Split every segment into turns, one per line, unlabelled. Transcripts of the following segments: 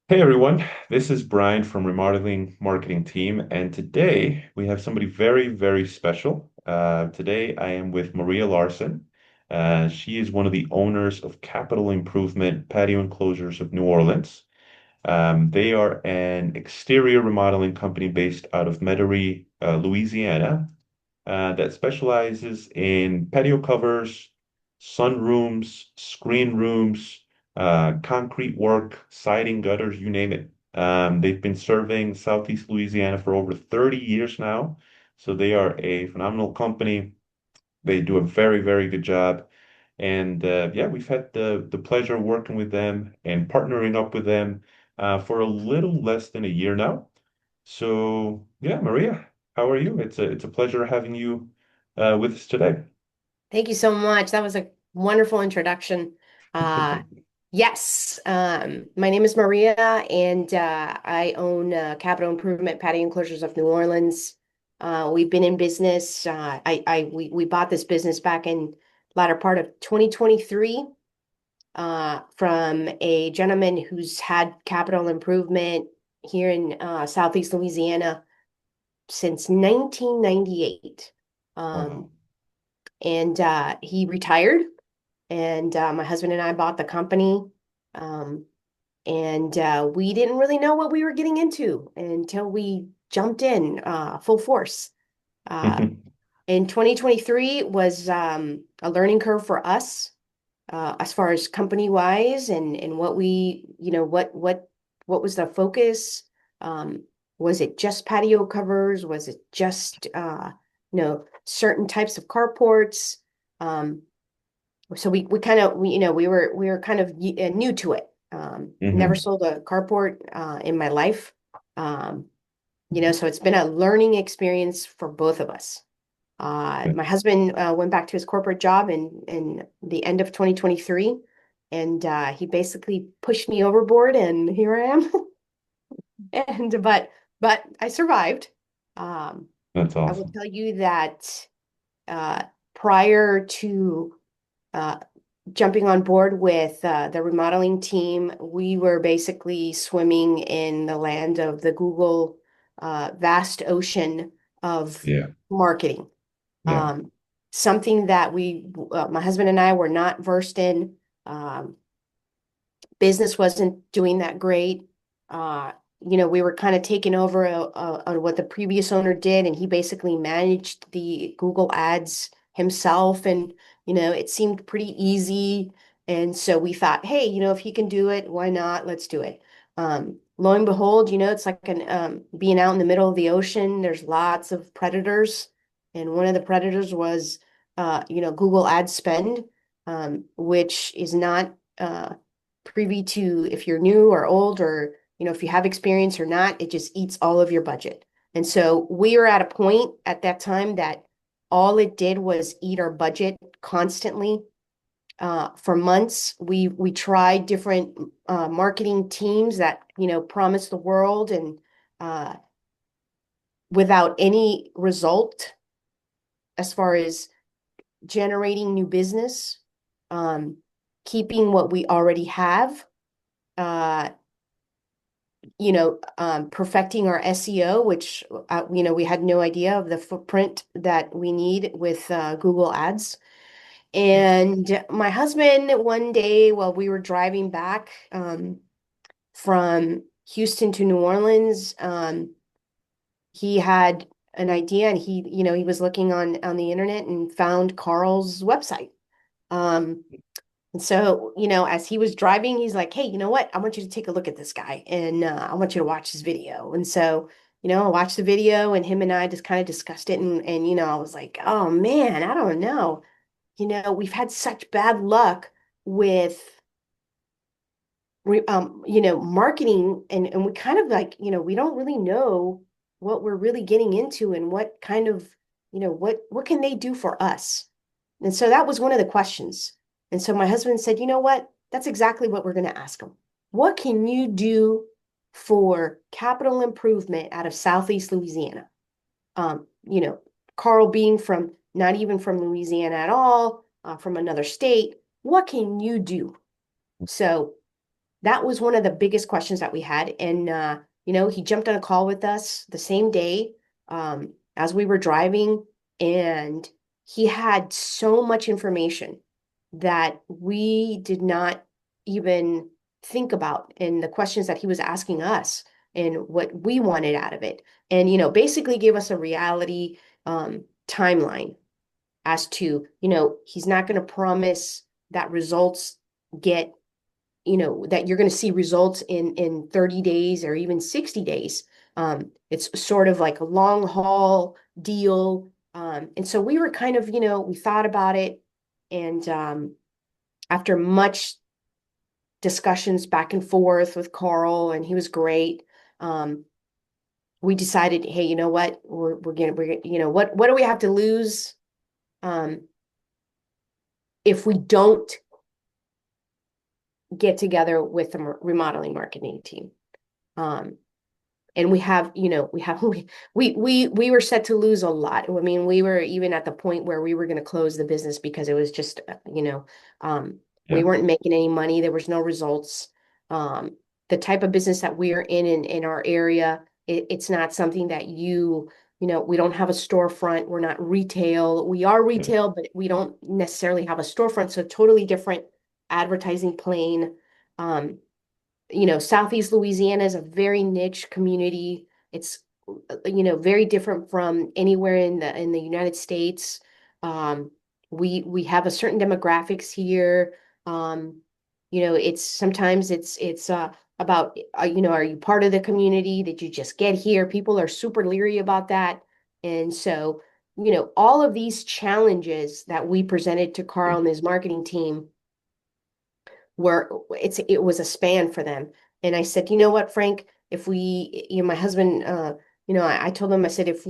Hey everyone, this is Brian from Remodeling Marketing Team, and today we have somebody very, very special. Today I am with Maria Larson. She is one of the owners of Capital Improvement Patio Enclosures of New Orleans. They are an exterior remodeling company based out of Metairie, Louisiana, that specializes in patio covers, sunrooms, screen rooms, concrete work, siding, gutters, you name it. They've been serving Southeast Louisiana for over 30 years now. So they are a phenomenal company. They do a very, very good job. And yeah, we've had the pleasure of working with them and partnering up with them for a little less than a year now. So yeah, Maria, how are you? It's a pleasure having you with us today.
Thank you so much. That was a wonderful introduction. Uh, yes, my name is Maria, and I own Capital Improvement Patio Enclosures of New Orleans. We've been in business. We bought this business back in latter part of 2023 from a gentleman who's had Capital Improvement here in Southeast Louisiana since 1998. Um,
Wow.
and he retired, and my husband and I bought the company. Um, and we didn't really know what we were getting into until we jumped in full force. Uh, in 2023 was a learning curve for us as far as company wise and what we, what was the focus? Um, was it just patio covers? Was it just certain types of carports? Um, so we kind of we were kind of new to it. Never
Hmm.
sold a carport in my life. Um, so it's been a learning experience for both of us. My husband went back to his corporate job in the end of 2023, and he basically pushed me overboard, and here I am. And but I survived. Um,
That's
I will
awesome.
tell you that uh, prior to uh, jumping on board with the remodeling team, we were basically swimming in the land of the Google vast ocean of
Yeah,
marketing.
yeah.
Something that my husband and I were not versed in. Um, Business wasn't doing that great. Uh, we were kind of taking over on what the previous owner did, and he basically managed the Google ads himself. And, it seemed pretty easy. And so we thought, hey, if he can do it, why not? Let's do it. Lo and behold, it's like being out in the middle of the ocean. There's lots of predators. And one of the predators was, Google ad spend, which is not, privy to if you're new or old or if you have experience or not, it just eats all of your budget. And so we were at a point at that time that all it did was eat our budget constantly. For months, we tried different marketing teams that promised the world, and uh, without any result as far as generating new business, um, keeping what we already have, uh, perfecting our SEO, which, we had no idea of the footprint that we need with Google Ads. And my husband, one day while we were driving back from Houston to New Orleans, he had an idea, and he was looking on the internet and found Carl's website. Um, And so, as he was driving, he's like, hey, you know what? I want you to take a look at this guy, and I want you to watch his video. And so, I watched the video, and him and I just kind of discussed it. And I was like, oh man, I don't know. We've had such bad luck with, marketing, and we kind of like, we don't really know what we're really getting into and what kind of, what can they do for us? And so that was one of the questions. And so my husband said, you know what? That's exactly what we're going to ask them. What can you do for capital improvement out of Southeast Louisiana? Um, you know, Carl being from not even from Louisiana at all, from another state, what can you do? So that was one of the biggest questions that we had. And he jumped on a call with us the same day as we were driving, and he had so much information that we did not even think about, and the questions that he was asking us and what we wanted out of it. And basically gave us a reality timeline as to, he's not going to promise that results get, that you're going to see results in 30 days or even 60 days. It's sort of like a long haul deal. And so we were kind of, we thought about it. And after much discussions back and forth with Carl, and he was great, we decided, hey, you know what? We're gonna, what do we have to lose um, if we don't get together with the remodeling marketing team? Um, and we were set to lose a lot. I mean, we were even at the point where we were going to close the business because it was just, we
Yeah.
weren't making any money. There was no results. The type of business that we are in our area, it's not something that we don't have a storefront. We're not retail. We are
Yeah.
retail, but we don't necessarily have a storefront. So totally different advertising plane. Um, Southeast Louisiana is a very niche community. It's, very different from anywhere in the United States. Um, we have a certain demographics here. It's sometimes it's about are you part of the community? Did you just get here? People are super leery about that. And so, all of these challenges that we presented to Carl and his marketing team where it was a span for them. And I said, you know what, Frank, if we, my husband, I told him, I said, if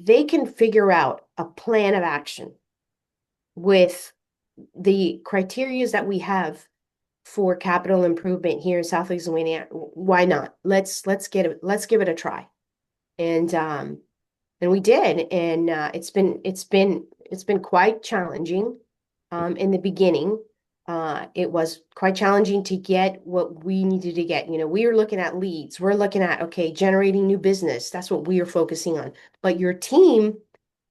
they can figure out a plan of action with the criterias that we have for capital improvement here in Southeast Louisiana, why not? Let's give it a try. And we did, and it's been quite challenging. In the beginning, it was quite challenging to get what we needed to get. We were looking at leads. We're looking at, okay, generating new business. That's what we are focusing on. But your team,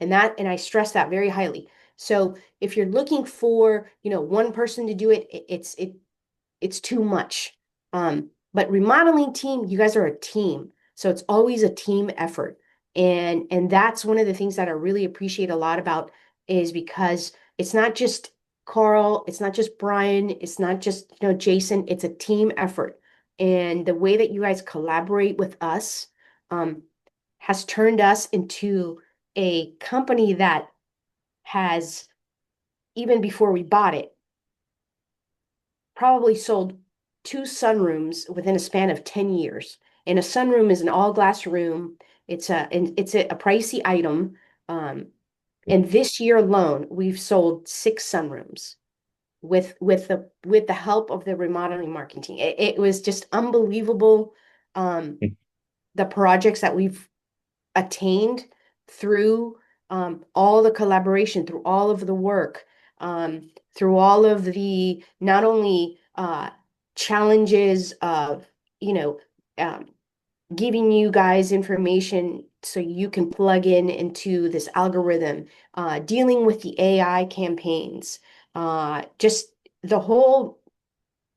and I stress that very highly. So if you're looking for, one person to do it, it's too much. But remodeling team, you guys are a team. So it's always a team effort. And that's one of the things that I really appreciate a lot about is because it's not just Carl, it's not just Brian, it's not just, Jason, it's a team effort. And the way that you guys collaborate with us um, has turned us into a company that has, even before we bought it, probably sold two sunrooms within a span of 10 years. And a sunroom is an all glass room. It's a pricey item. Um, and this year alone, we've sold six sunrooms with the help of the remodeling marketing team. It was just unbelievable. The projects that we've attained through all the collaboration, through all of the work, through all of the not only challenges of, you know, um, giving you guys information so you can plug in into this algorithm, dealing with the AI campaigns, just the whole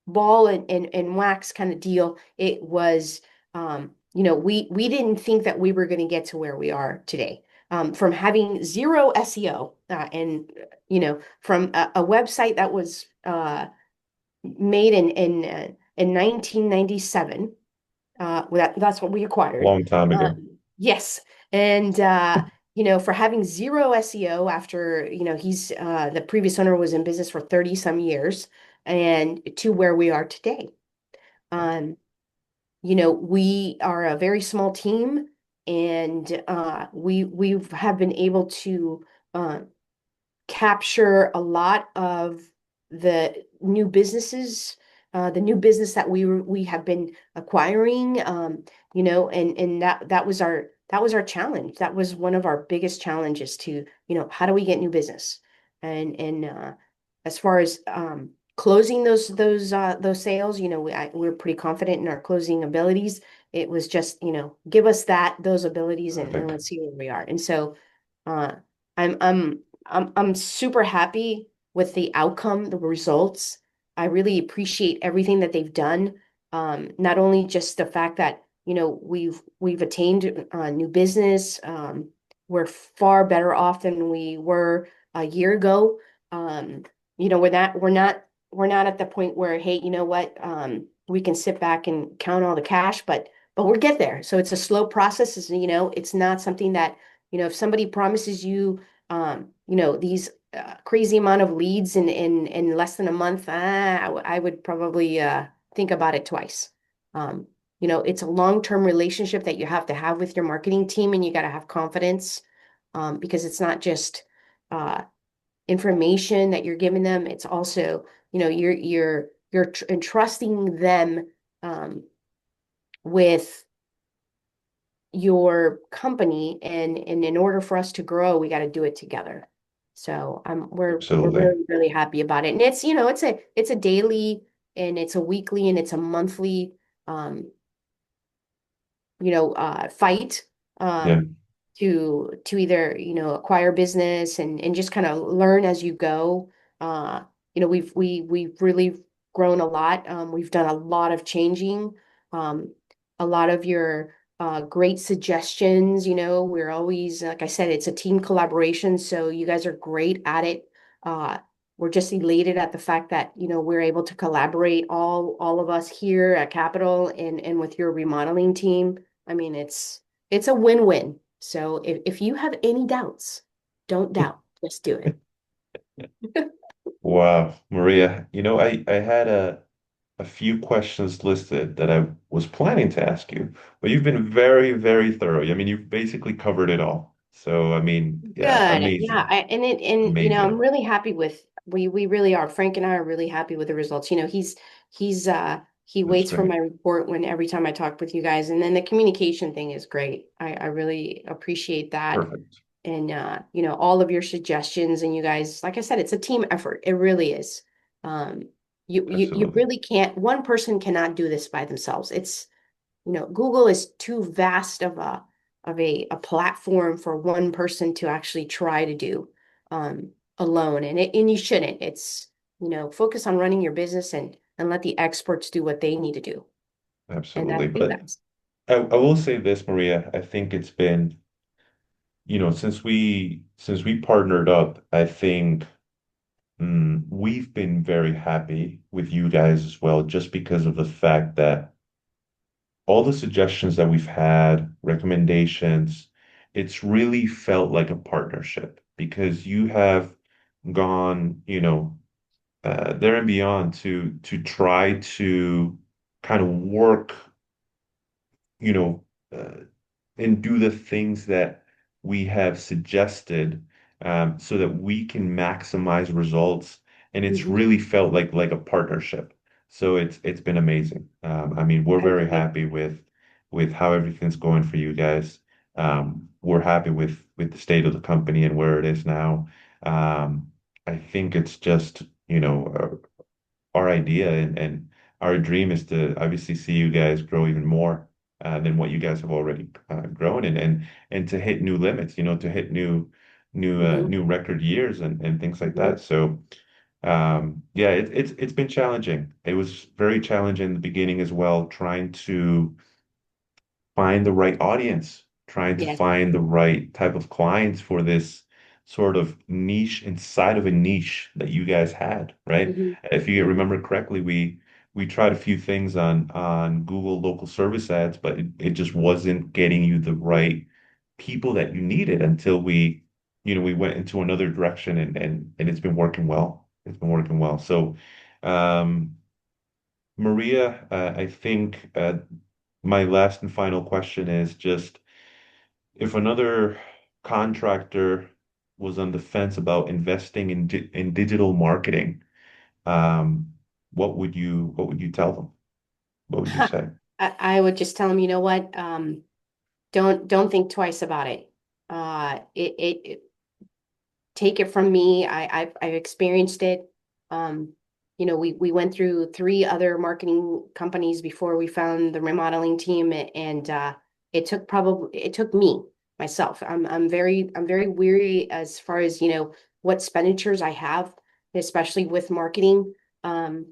ball and wax kind of deal. It was, we didn't think that we were going to get to where we are today. From having zero SEO and from a website that was made in 1997. That's what we acquired.
Long time ago.
Yes. And for having zero SEO after, he's the previous owner was in business for 30 some years and to where we are today. Um, we are a very small team, and we have been able to uh, capture a lot of the new businesses, the new business that we have been acquiring, and that was our challenge. That was one of our biggest challenges to, how do we get new business? And as far as closing those sales. We're pretty confident in our closing abilities. It was just, give us those abilities, and
Perfect.
let's see where we are. And so uh I'm super happy with the outcome, the results. I really appreciate everything that they've done. Not only just the fact that, we've attained new business. We're far better off than we were a year ago. Um, we're not at the point where, hey, you know what, we can sit back and count all the cash, but we'll get there. So it's a slow process. It's not something that, if somebody promises you, these crazy amount of leads in less than a month, I would probably think about it twice. Um, it's a long-term relationship that you have to have with your marketing team, and you got to have confidence, because it's not just uh, information that you're giving them. It's also, you're entrusting them with your company, and in order for us to grow, we got to do it together. So we're
Absolutely.
really, really happy about it. And it's a daily, and it's a weekly, and it's a monthly um fight
Yeah,
to either, acquire business, and just kind of learn as you go. We've really grown a lot. We've done a lot of changing. Um, a lot of your great suggestions. We're always, like I said, it's a team collaboration, so you guys are great at it. Uh, we're just elated at the fact that, we're able to collaborate, all of us here at Capital, and with your remodeling team. I mean, it's a win-win. So if you have any doubts, don't doubt, just do it.
wow, Maria, I had a few questions listed that I was planning to ask you, but you've been very, very thorough. I mean, you've basically covered it all. So, I mean, yeah,
Good. Yeah,
amazing,
I'm
amazing.
really happy we really are. Frank and I are really happy with the results. He
That's
waits for
great.
my report when every time I talk with you guys, and then the communication thing is great. I really appreciate that.
Perfect.
And all of your suggestions, and you guys, like I said, it's a team effort. It really is. Um, you
Absolutely.
really can't, one person cannot do this by themselves. Google is too vast of a platform for one person to actually try to do alone. And you shouldn't. It's, focus on running your business, and let the experts do what they need to do. And
Absolutely.
that's you
But
guys.
I will say this, Maria, I think it's been, since we partnered up, I think we've been very happy with you guys as well, just because of the fact that all the suggestions that we've had, recommendations, it's really felt like a partnership because you have gone, there and beyond to try to kind of work, you know, uh, and do the things that we have suggested, so that we can maximize results. And it's
Mhm.
really felt like a partnership. So it's been amazing. I mean, we're
I
very
agree.
happy with how everything's going for you guys. We're happy with the state of the company and where it is now. I think it's just, our idea and our dream is to obviously see you guys grow even more than what you guys have already grown, and to hit new limits, to hit
Mhm.
new record years and things like
Mhm.
that. So yeah, it's been challenging. It was very challenging in the beginning as well, trying to find the right audience, trying to
Yes.
find the right type of clients for this sort of niche inside of a niche that you guys had, right?
Mhm.
If you
Mhm.
remember correctly, we tried a few things on Google local service ads, but it just wasn't getting you the right people that you needed until we went into another direction, and it's been working well. It's been working well. So um Maria, I think my last and final question is just if another contractor was on the fence about investing in digital marketing, um, what would you tell them? What would you say?
I would just tell them, you know what? Don't think twice about it. Take it from me. I've experienced it. Um, we went through three other marketing companies before we found the remodeling team, and it took me myself. I'm very weary as far as what expenditures I have, especially with marketing. Um,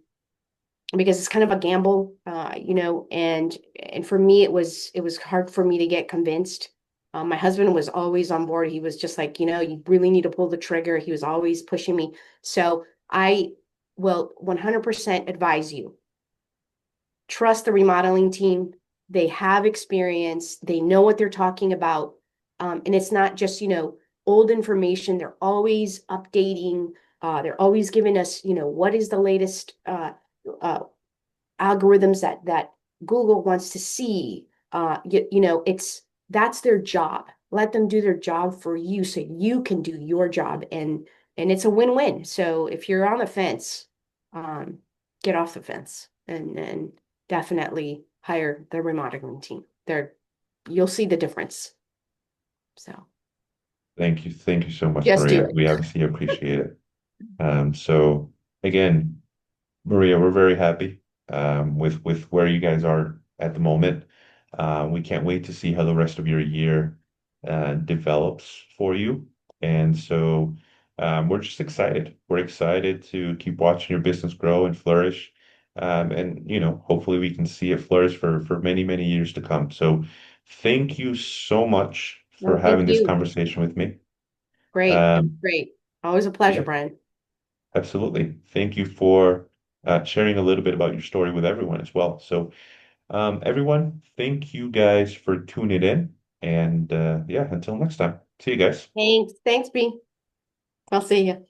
because it's kind of a gamble, and for me it was hard for me to get convinced. My husband was always on board. He was just like, you really need to pull the trigger. He was always pushing me. So I will 100% advise you, trust the remodeling team. They have experience. They know what they're talking about. And it's not just, old information. They're always updating. They're always giving us, what is the latest uh, algorithms that Google wants to see. It's that's their job. Let them do their job for you so you can do your job, and it's a win-win. So if you're on the fence, um, get off the fence and definitely hire the remodeling team. You'll see the difference. So
Thank you. Thank you so much,
just do
Maria. We
it.
obviously appreciate it. So again, Maria, we're very happy with where you guys are at the moment. We can't wait to see how the rest of your year develops for you. And so we're just excited. We're excited to keep watching your business grow and flourish. And hopefully we can see it flourish for many, many years to come. So thank you so much for
No, thank
having this
you.
conversation with me.
Great. That was
Um,
great. Always a pleasure,
yeah,
Brian.
absolutely. Thank you for sharing a little bit about your story with everyone as well. So, everyone, thank you guys for tuning in. And yeah, until next time, see you guys.
Thanks. Thanks, B. I'll see you.